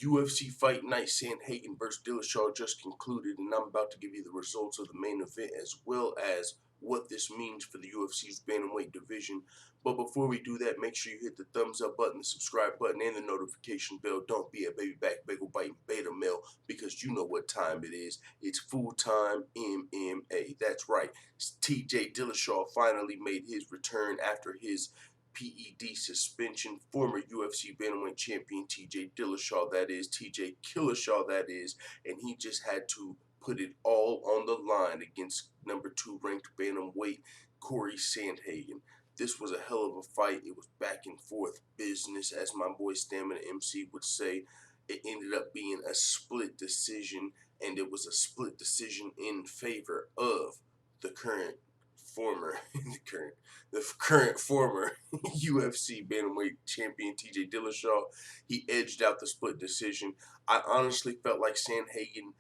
UFC Fight Night Sandhagen vs. Dillashaw just concluded, and I'm about to give you the results of the main event as well as what this means for the UFC's bantamweight division. But before we do that, make sure you hit the thumbs up button, the subscribe button, and the notification bell. Don't be a baby back bagel biting beta male, because you know what time it is. It's full-time MMA. That's right. TJ Dillashaw finally made his return after his P.E.D. suspension. Former UFC bantamweight champion TJ Dillashaw, that is, TJ Killashaw, that is, and he just had to put it all on the line against number 2 ranked bantamweight Cory Sandhagen. This was a hell of a fight. It was back and forth business, as my boy Stamina MC would say. It ended up being a split decision, and it was a split decision in favor of the current former UFC bantamweight champion TJ Dillashaw. He edged out the split decision. I honestly felt like Sandhagen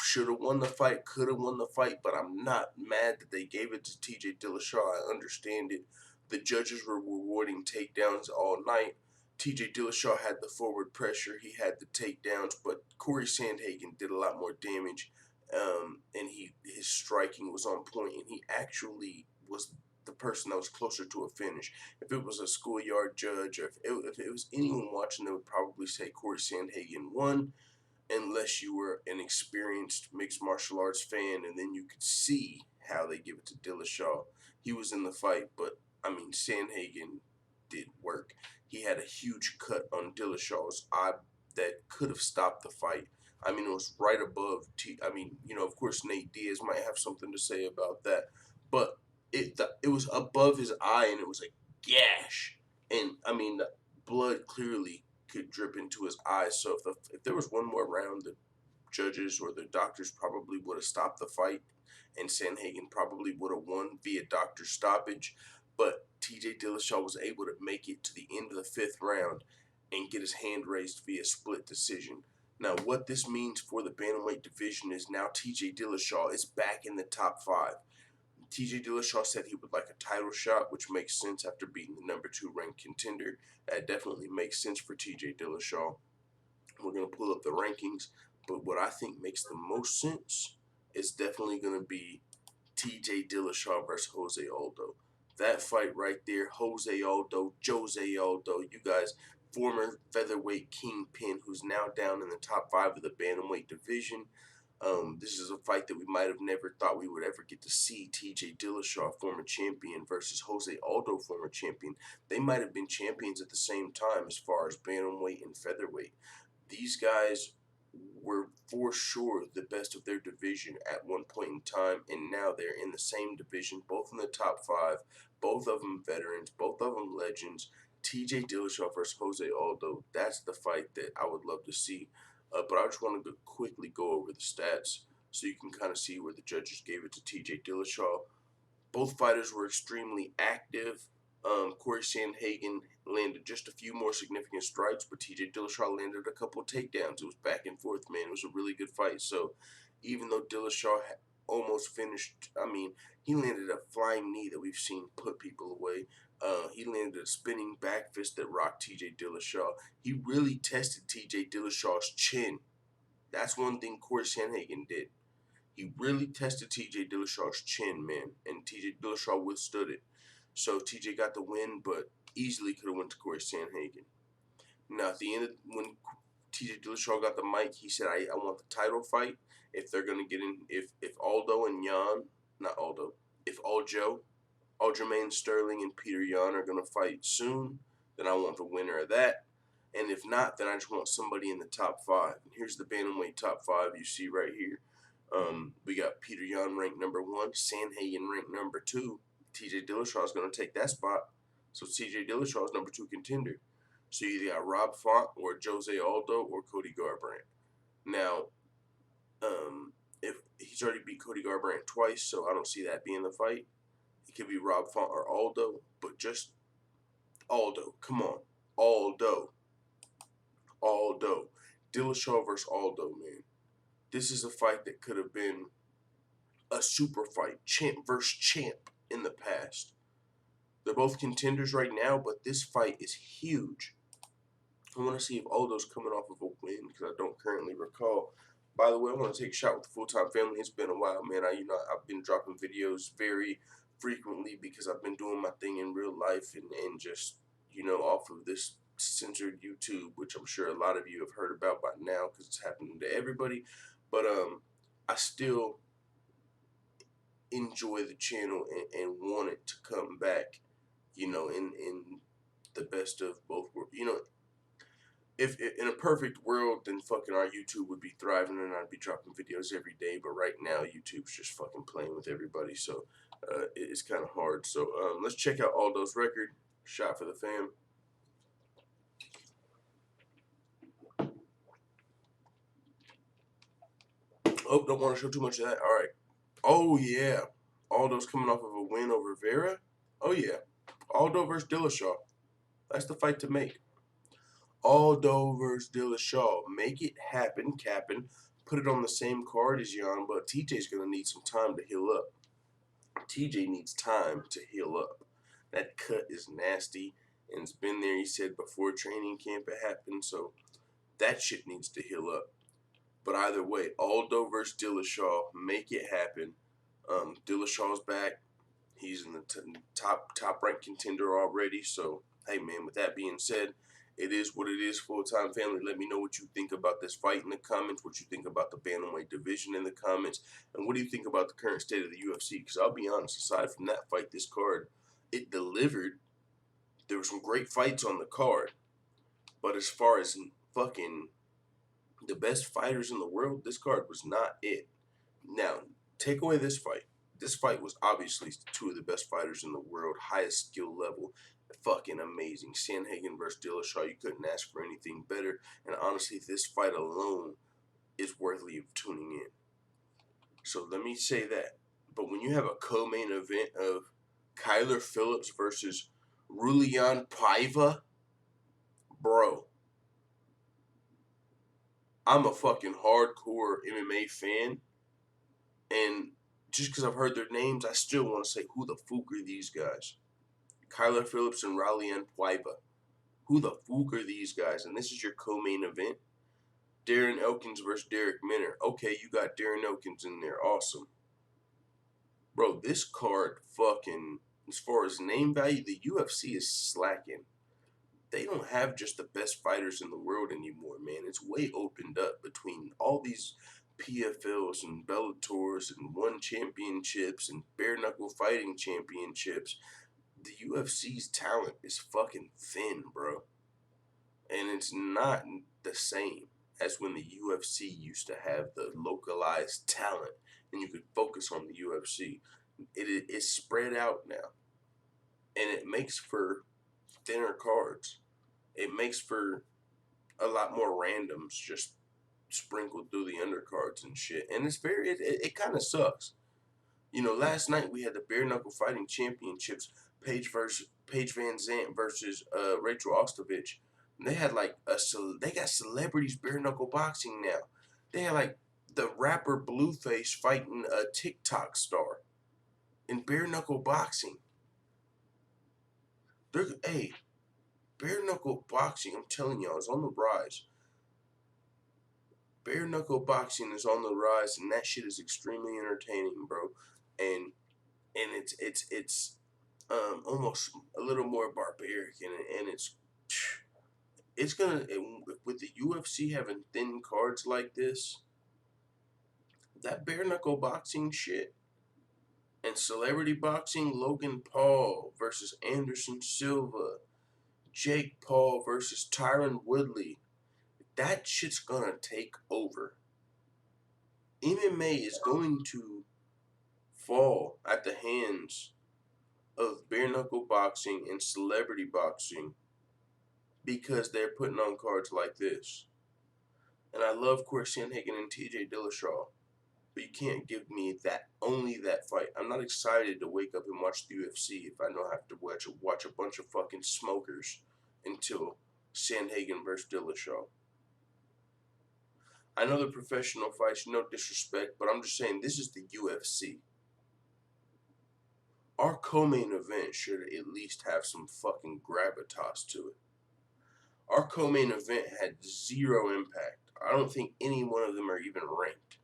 should have won the fight, could have won the fight, but I'm not mad that they gave it to TJ Dillashaw. I understand it. The judges were rewarding takedowns all night. TJ Dillashaw had the forward pressure, he had the takedowns, but Cory Sandhagen did a lot more damage. And his striking was on point, and he actually was the person that was closer to a finish. If it was a schoolyard judge, or if it was anyone watching, they would probably say Cory Sandhagen won, unless you were an experienced mixed martial arts fan, and then you could see how they give it to Dillashaw. He was in the fight, but I mean, Sandhagen did work. He had a huge cut on Dillashaw's eye that could have stopped the fight. I mean, it was right above of course, Nate Diaz might have something to say about that, but it was above his eye, and it was a gash, and I mean, the blood clearly could drip into his eyes. So if there was one more round, the judges or the doctors probably would have stopped the fight, and Sandhagen probably would have won via doctor stoppage. But TJ Dillashaw was able to make it to the end of the 5th round and get his hand raised via split decision. Now, what this means for the bantamweight division is now TJ Dillashaw is back in the top 5. TJ Dillashaw said he would like a title shot, which makes sense after beating the number 2 ranked contender. That definitely makes sense for TJ Dillashaw. We're going to pull up the rankings, but what I think makes the most sense is definitely going to be TJ Dillashaw versus Jose Aldo. That fight right there, Jose Aldo, you guys, former featherweight kingpin who's now down in the top 5 of the bantamweight division. This is a fight that we might have never thought we would ever get to see. TJ Dillashaw, former champion, versus Jose Aldo, former champion. They might have been champions at the same time as far as bantamweight and featherweight. These guys were for sure the best of their division at one point in time, and now they're in the same division, both in the top 5, both of them veterans, both of them legends. TJ Dillashaw versus Jose Aldo, that's the fight that I would love to see. But I just want to quickly go over the stats so you can kind of see where the judges gave it to TJ Dillashaw. Both fighters were extremely active. Cory Sandhagen landed just a few more significant strikes, but TJ Dillashaw landed a couple of takedowns. It was back and forth, man. It was a really good fight. So even though Dillashaw almost finished, he landed a flying knee that we've seen put people away. He landed a spinning back fist that rocked TJ Dillashaw. He really tested TJ Dillashaw's chin. That's one thing Cory Sandhagen did. He really tested TJ Dillashaw's chin, man, and TJ Dillashaw withstood it. So TJ got the win, but easily could have went to Cory Sandhagen. Now, at the end, when TJ Dillashaw got the mic, he said, I want the title fight. If they're going to get in, if Aldo and if Aljamain Sterling and Peter Yan are going to fight soon, then I want the winner of that. And if not, then I just want somebody in the top 5. And here's the bantamweight top 5 you see right here. We got Peter Yan ranked number 1, Sandhagen ranked number 2. TJ Dillashaw is going to take that spot. So TJ Dillashaw is number 2 contender. So you either got Rob Font or Jose Aldo or Cody Garbrandt. Now, if he's already beat Cody Garbrandt twice, so I don't see that being the fight. It could be Rob Font or Aldo, but just Aldo. Come on. Aldo. Dillashaw versus Aldo, man. This is a fight that could have been a super fight, champ versus champ in the past. They're both contenders right now, but this fight is huge. I want to see if Aldo's coming off of a win because I don't currently recall. By the way, I want to take a shot with the full-time family. It's been a while, man. I've been dropping videos very frequently because I've been doing my thing in real life and just, off of this censored YouTube, which I'm sure a lot of you have heard about by now because it's happening to everybody. But I still enjoy the channel and want it to come back, in the best of both worlds. If in a perfect world, then fucking our YouTube would be thriving and I'd be dropping videos every day. But right now, YouTube's just fucking playing with everybody, so it's kind of hard. So let's check out Aldo's record. Shot for the fam. Oh, don't want to show too much of that. All right. Oh yeah, Aldo's coming off of a win over Vera. Oh yeah, Aldo versus Dillashaw. That's the fight to make. Aldo versus Dillashaw. Make it happen, Captain. Put it on the same card as Jan, but TJ's going to need some time to heal up. TJ needs time to heal up. That cut is nasty, and it's been there, he said, before training camp it happened, so that shit needs to heal up. But either way, Aldo versus Dillashaw. Make it happen. Dillashaw's back. He's in the top ranked contender already. So, hey, man, with that being said, it is what it is, full-time family. Let me know what you think about this fight in the comments, what you think about the bantamweight division in the comments, and what do you think about the current state of the UFC? Because I'll be honest, aside from that fight, this card, it delivered. There were some great fights on the card. But as far as fucking the best fighters in the world, this card was not it. Now, take away this fight. This fight was obviously two of the best fighters in the world, highest skill level, fucking amazing. Sandhagen versus Dillashaw, you couldn't ask for anything better. And honestly, this fight alone is worthy of tuning in. So let me say that. But when you have a co-main event of Kyler Phillips versus Rulian Paiva, bro, I'm a fucking hardcore MMA fan, and just because I've heard their names, I still want to say, who the fuck are these guys? Kyler Phillips and Raulian Paiva. Who the fuck are these guys? And this is your co-main event. Darren Elkins versus Derrick Minner. Okay, you got Darren Elkins in there. Awesome. Bro, this card fucking, as far as name value, the UFC is slacking. They don't have just the best fighters in the world anymore, man. It's way opened up between all these PFLs and Bellators and one championships and bare knuckle fighting championships. The UFC's talent is fucking thin, bro. And it's not the same as when the UFC used to have the localized talent and you could focus on the UFC. It's spread out now. And it makes for thinner cards. It makes for a lot more randoms just sprinkled through the undercards and shit. And it's it kind of sucks. Last night we had the bare knuckle fighting championships, Paige Van Zant versus Rachel Ostovich. And they had they got celebrities bare knuckle boxing now. They had like the rapper Blueface fighting a TikTok star in bare knuckle boxing. Hey, bare knuckle boxing, I'm telling y'all, is on the rise. Bare knuckle boxing is on the rise, and that shit is extremely entertaining, bro. And it's almost a little more barbaric, and it's gonna with the UFC having thin cards like this, that bare knuckle boxing shit, and celebrity boxing, Logan Paul versus Anderson Silva, Jake Paul versus Tyron Woodley, that shit's gonna take over. MMA is going to fall at the hands of bare knuckle boxing and celebrity boxing because they're putting on cards like this. And I love Cory Sandhagen and TJ Dillashaw, but you can't give me only that fight. I'm not excited to wake up and watch the UFC if I know I have to watch a bunch of fucking smokers until Sandhagen versus Dillashaw. I know they're professional fights, no disrespect, but I'm just saying this is the UFC. Our co-main event should at least have some fucking gravitas to it. Our co-main event had zero impact. don't think any one of them are even ranked.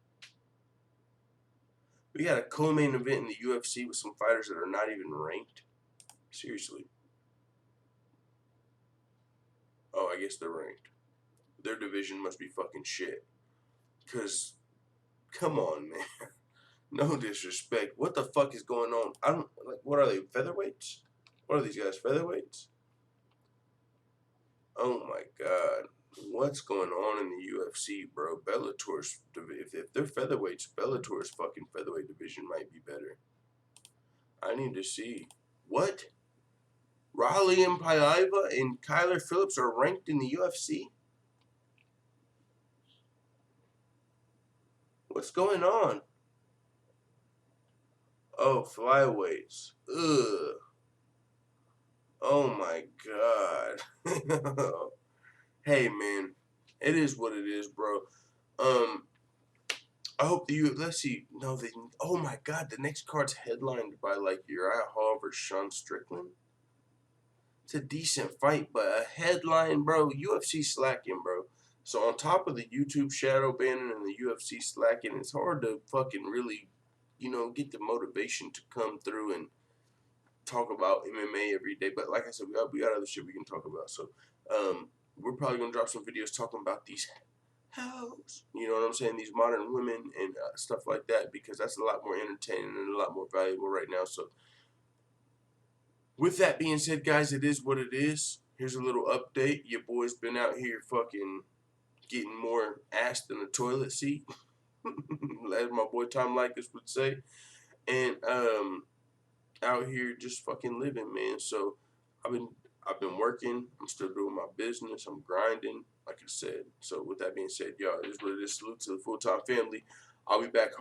We got a co-main event in the UFC with some fighters that are not even ranked. Seriously. Oh, I guess they're ranked. Their division must be fucking shit. Cause, come on, man. No disrespect. What the fuck is going on? I don't like. What are they? Featherweights? What are these guys? Featherweights? Oh my god. What's going on in the UFC, bro? Bellator's, if they're featherweights, Bellator's fucking featherweight division might be better. I need to see. What? Raleigh and Paiva and Kyler Phillips are ranked in the UFC? What's going on? Oh, flyweights. Ugh. Oh my god. Hey man, it is what it is, bro. I hope let's see. No, oh my god, the next card's headlined by like Uriah Hall versus Sean Strickland. It's a decent fight, but a headline, bro. UFC slacking, bro. So on top of the YouTube shadow banning and the UFC slacking, it's hard to fucking really, get the motivation to come through and talk about MMA every day. But like I said, we got other shit we can talk about. So we're probably gonna drop some videos talking about these hoes. You know what I'm saying? These modern women and stuff like that, because that's a lot more entertaining and a lot more valuable right now. So with that being said, guys, it is what it is. Here's a little update. Your boy's been out here fucking getting more ass than a toilet seat, as my boy Tom Likas would say. And out here just fucking living, man. So I've been working. I'm still doing my business. I'm grinding, like I said. So with that being said, y'all, it is what it is. Salute to the full-time family. I'll be back